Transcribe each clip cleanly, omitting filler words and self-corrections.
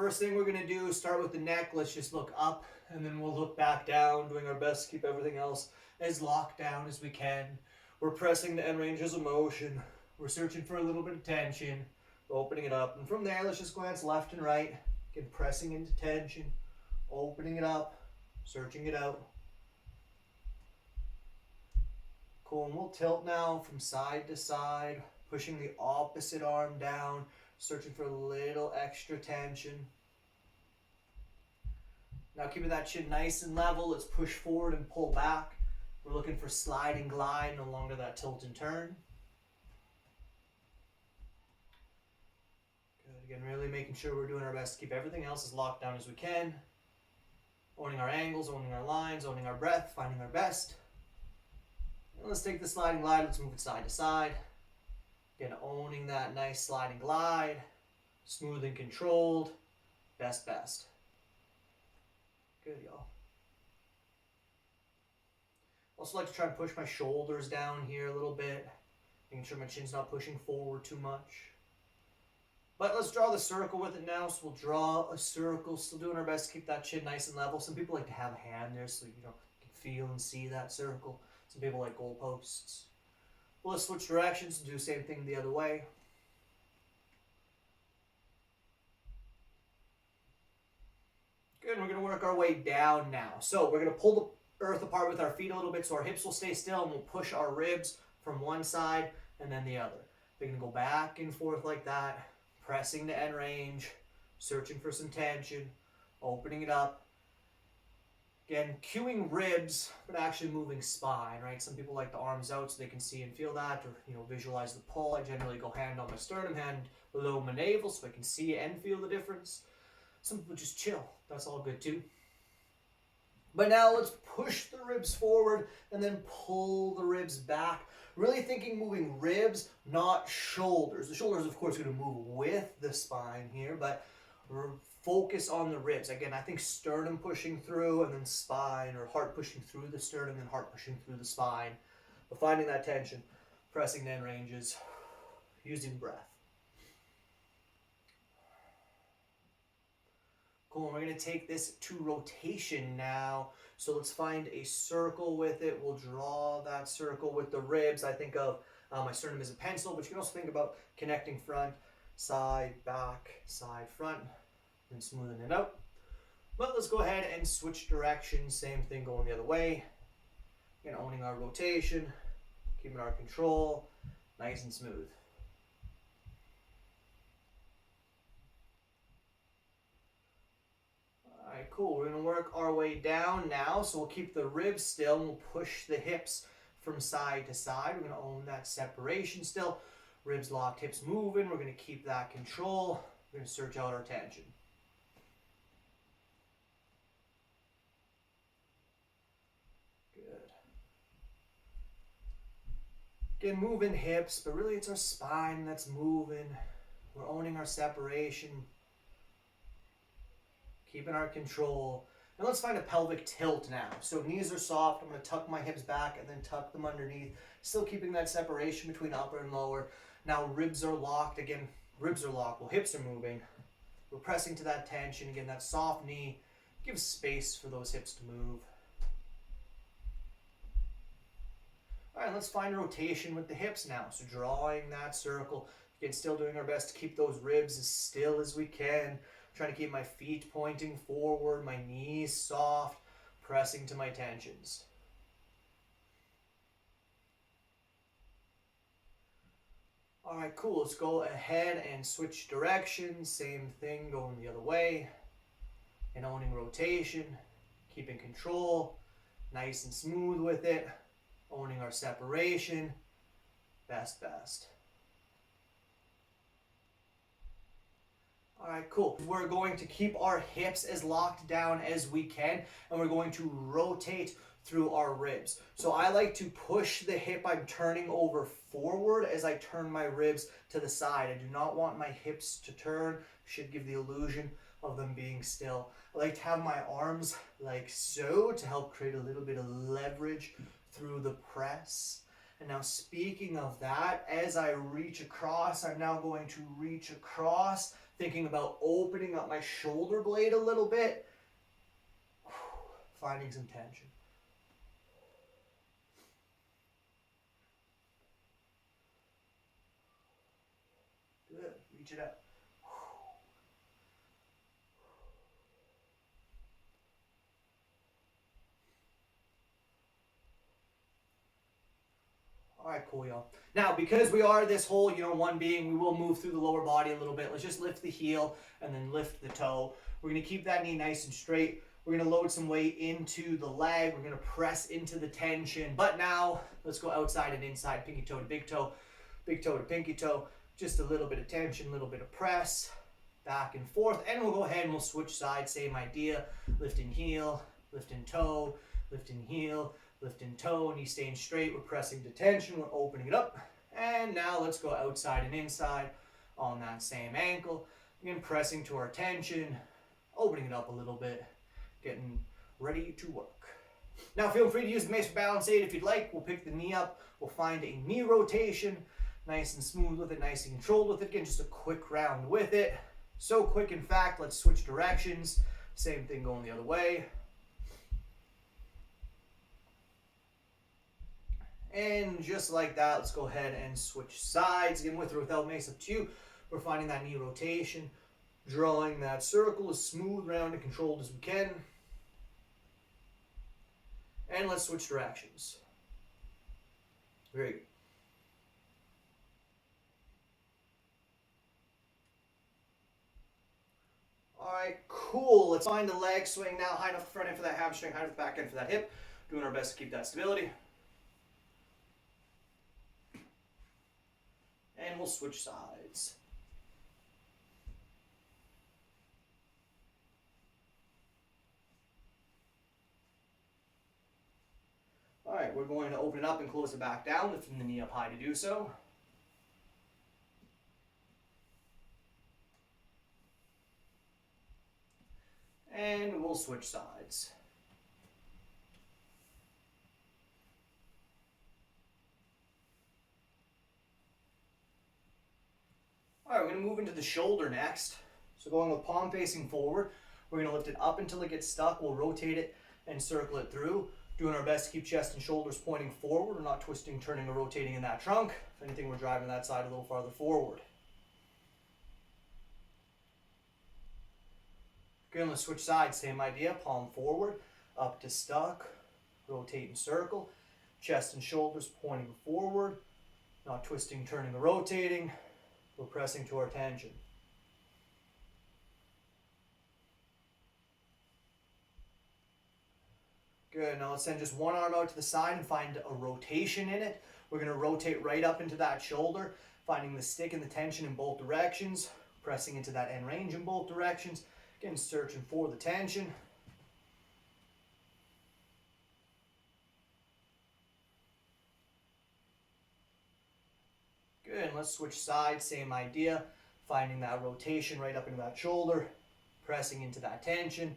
First thing we're gonna do is start with the neck. Let's just look up and then we'll look back down, doing our best to keep everything else as locked down as we can. We're pressing the end ranges of motion. We're searching for a little bit of tension. We're opening it up. And from there, let's just glance left and right. Again, pressing into tension, opening it up, searching it out. Cool, and we'll tilt now from side to side, pushing the opposite arm down, searching for a little extra tension. Now keeping that chin nice and level, let's push forward and pull back. We're looking for slide and glide, no longer that tilt and turn. Good, again, really making sure we're doing our best to keep everything else as locked down as we can. Owning our angles, owning our lines, owning our breath, finding our best. And let's take the slide and glide, let's move it side to side. Again, owning that nice slide and glide, smooth and controlled, best. Good, y'all. Also like to try and push my shoulders down here a little bit, making sure my chin's not pushing forward too much. But let's draw the circle with it now. So we'll draw a circle, still doing our best to keep that chin nice and level. Some people like to have a hand there so you can feel and see that circle. Some people like goalposts. Well, let's switch directions and do the same thing the other way. Good, and we're going to work our way down now. So we're going to pull the earth apart with our feet a little bit so our hips will stay still, and we'll push our ribs from one side and then the other. We're going to go back and forth like that, pressing the end range, searching for some tension, opening it up. Again, cueing ribs, but actually moving spine, right? Some people like the arms out so they can see and feel that, or visualize the pull. I generally go hand on my sternum, hand below my navel so I can see and feel the difference. Some people just chill. That's all good too. But now let's push the ribs forward and then pull the ribs back. Really thinking moving ribs, not shoulders. The shoulders, of course, are going to move with the spine here, but focus on the ribs. Again, I think sternum pushing through and then spine, or heart pushing through the sternum and heart pushing through the spine. But finding that tension, pressing the end ranges, using breath. Cool, we're going to take this to rotation now. So let's find a circle with it. We'll draw that circle with the ribs. I think of my sternum as a pencil, but you can also think about connecting front, side, back, side, front, and smoothing it out. But let's go ahead and switch directions. Same thing going the other way. Again, owning our rotation, keeping our control, nice and smooth. Alright, cool. We're going to work our way down now. So we'll keep the ribs still and we'll push the hips from side to side. We're going to own that separation still. Ribs locked, hips moving. We're going to keep that control. We're going to search out our tension. Good. Again, moving hips, but really it's our spine that's moving. We're owning our separation. Keeping our control. And let's find a pelvic tilt now. So knees are soft. I'm going to tuck my hips back and then tuck them underneath. Still keeping that separation between upper and lower. Now ribs are locked. Again, ribs are locked. Well, hips are moving. We're pressing to that tension. Again, that soft knee gives space for those hips to move. All right, let's find rotation with the hips now. So drawing that circle. Again, still doing our best to keep those ribs as still as we can. Trying to keep my feet pointing forward, my knees soft, pressing to my tensions. All right, cool. Let's go ahead and switch directions. Same thing, going the other way. And owning rotation, keeping control, nice and smooth with it. Owning our separation, best. All right, cool. We're going to keep our hips as locked down as we can, and we're going to rotate through our ribs. So I like to push the hip I'm turning over forward as I turn my ribs to the side. I do not want my hips to turn. Should give the illusion of them being still. I like to have my arms like so to help create a little bit of leverage through the press. And now speaking of that, as I reach across, I'm now going to reach across, Thinking about opening up my shoulder blade a little bit. Finding some tension. Good. Reach it out. All right, cool, y'all. Now, because we are this whole, one being, we will move through the lower body a little bit. Let's just lift the heel and then lift the toe. We're going to keep that knee nice and straight. We're going to load some weight into the leg. We're going to press into the tension. But now, let's go outside and inside, pinky toe to big toe to pinky toe. Just a little bit of tension, a little bit of press, back and forth. And we'll go ahead and we'll switch sides, same idea. Lifting heel, lifting toe, lifting heel, lifting toe, knee staying straight. We're pressing to tension, we're opening it up. And now let's go outside and inside on that same ankle. Again, pressing to our tension, opening it up a little bit, getting ready to work. Now feel free to use the Mace for balance aid if you'd like. We'll pick the knee up, we'll find a knee rotation, nice and smooth with it, nice and controlled with it. Again, just a quick round with it. So quick, in fact, let's switch directions. Same thing going the other way. And just like that, let's go ahead and switch sides. Again, with or without Mace, up to you. We're finding that knee rotation, drawing that circle as smooth, round, and controlled as we can. And let's switch directions. Very good. All right, cool. Let's find the leg swing now. High enough front end for that hamstring, high enough back end for that hip. Doing our best to keep that stability. And we'll switch sides. All right, we're going to open it up and close it back down, lifting the knee up high to do so. And we'll switch sides. All right, we're going to move into the shoulder next. So going with palm facing forward, we're going to lift it up until it gets stuck. We'll rotate it and circle it through. Doing our best to keep chest and shoulders pointing forward. We're not twisting, turning, or rotating in that trunk. If anything, we're driving that side a little farther forward. Again, let's switch sides. Same idea. Palm forward, up to stuck, rotate and circle. Chest and shoulders pointing forward. Not twisting, turning, or rotating. We're pressing to our tension. Good. Now let's send just one arm out to the side and find a rotation in it. We're going to rotate right up into that shoulder, finding the stick and the tension in both directions, pressing into that end range in both directions. Again, searching for the tension. Good, and let's switch sides, same idea. Finding that rotation right up into that shoulder, pressing into that tension,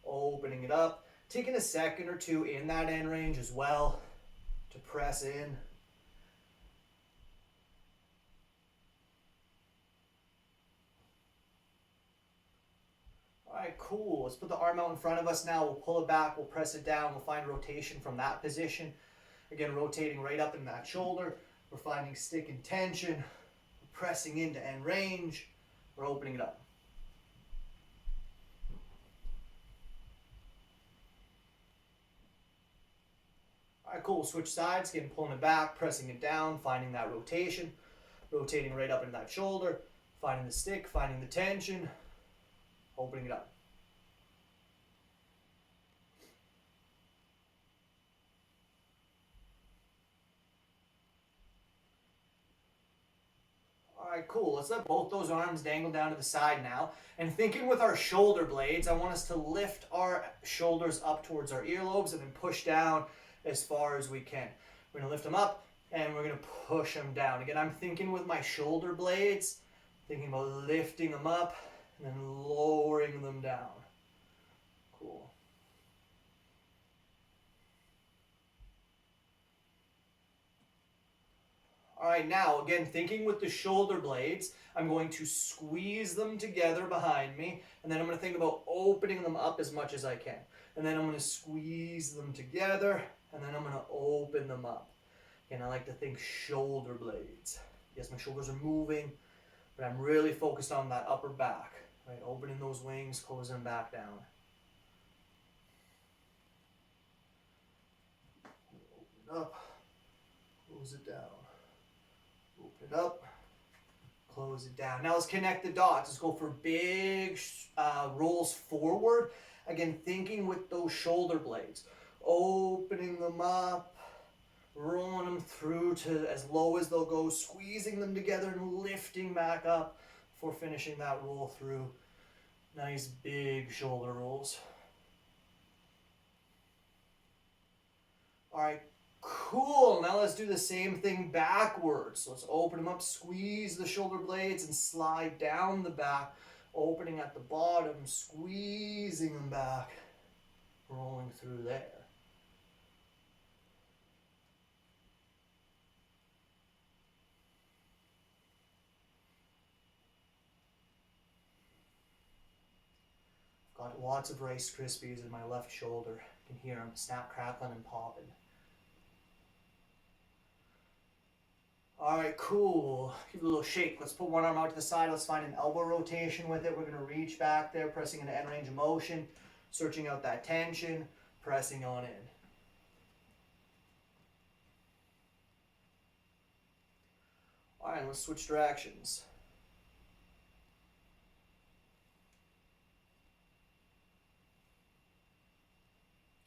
opening it up. Taking a second or two in that end range as well to press in. All right, cool. Let's put the arm out in front of us now. We'll pull it back, we'll press it down, we'll find rotation from that position. Again, rotating right up in that shoulder. We're finding stick and tension. We're pressing into end range. We're opening it up. All right, cool. We'll switch sides. Again, pulling it back, pressing it down, finding that rotation. Rotating right up into that shoulder. Finding the stick, finding the tension. Opening it up. All right, cool. Let's let both those arms dangle down to the side now. And thinking with our shoulder blades, I want us to lift our shoulders up towards our earlobes and then push down as far as we can. We're going to lift them up and we're going to push them down. Again, I'm thinking with my shoulder blades, thinking about lifting them up and then lowering them down. Cool. All right, now, again, thinking with the shoulder blades, I'm going to squeeze them together behind me, and then I'm going to think about opening them up as much as I can. And then I'm going to squeeze them together, and then I'm going to open them up. Again, I like to think shoulder blades. Yes, my shoulders are moving, but I'm really focused on that upper back. Right, opening those wings, closing them back down. Open it up, close it down. Open it up, close it down. Now let's connect the dots. Let's go for big rolls forward. Again, thinking with those shoulder blades. Opening them up, rolling them through to as low as they'll go, squeezing them together and lifting back up before finishing that roll through. Nice big shoulder rolls. All right, cool. Now let's do the same thing backwards. So let's open them up, squeeze the shoulder blades and slide down the back, opening at the bottom, squeezing them back, rolling through there. Got lots of Rice Krispies in my left shoulder. You can hear them snap, crackling, and popping. All right, cool. Give it a little shake. Let's put one arm out to the side. Let's find an elbow rotation with it. We're going to reach back there, pressing into end range of motion, searching out that tension, pressing on in. All right, let's switch directions.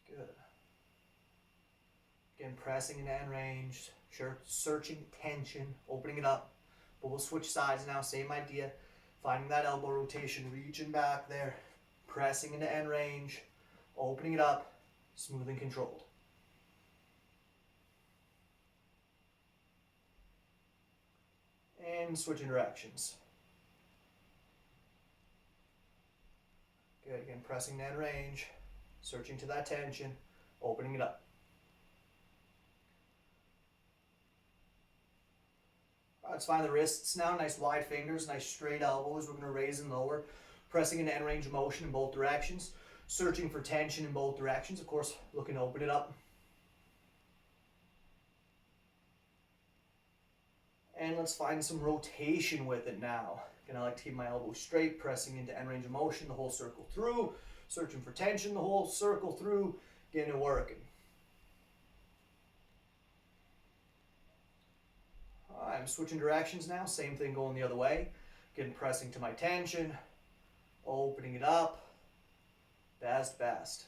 Good. Again, pressing into end range, searching tension, opening it up. But we'll switch sides now, same idea. Finding that elbow rotation, reaching back there, pressing into end range, opening it up, smooth and controlled. And switching directions. Good, again, pressing to end range, searching to that tension, opening it up. All right, let's find the wrists now. Nice wide fingers, nice straight elbows. We're going to raise and lower, pressing into end range of motion in both directions, searching for tension in both directions. Of course, looking to open it up. And let's find some rotation with it now. Again, I like to keep my elbows straight, pressing into end range of motion the whole circle through, searching for tension the whole circle through, getting it working. I'm switching directions now, same thing going the other way. Again, pressing to my tension, opening it up, best.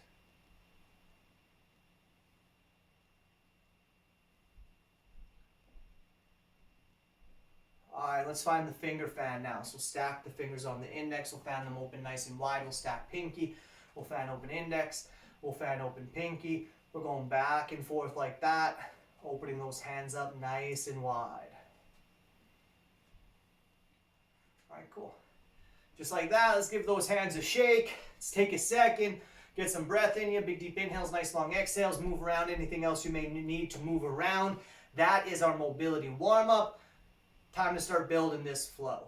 All right, let's find the finger fan now. So stack the fingers on the index. We'll fan them open nice and wide. We'll stack pinky. We'll fan open index. We'll fan open pinky. We're going back and forth like that, opening those hands up nice and wide. All right, cool. Just like that, let's give those hands a shake. Let's take a second, get some breath in you. Big deep inhales, nice long exhales. Move around anything else you may need to move around. That is our mobility warm-up. Time to start building this flow.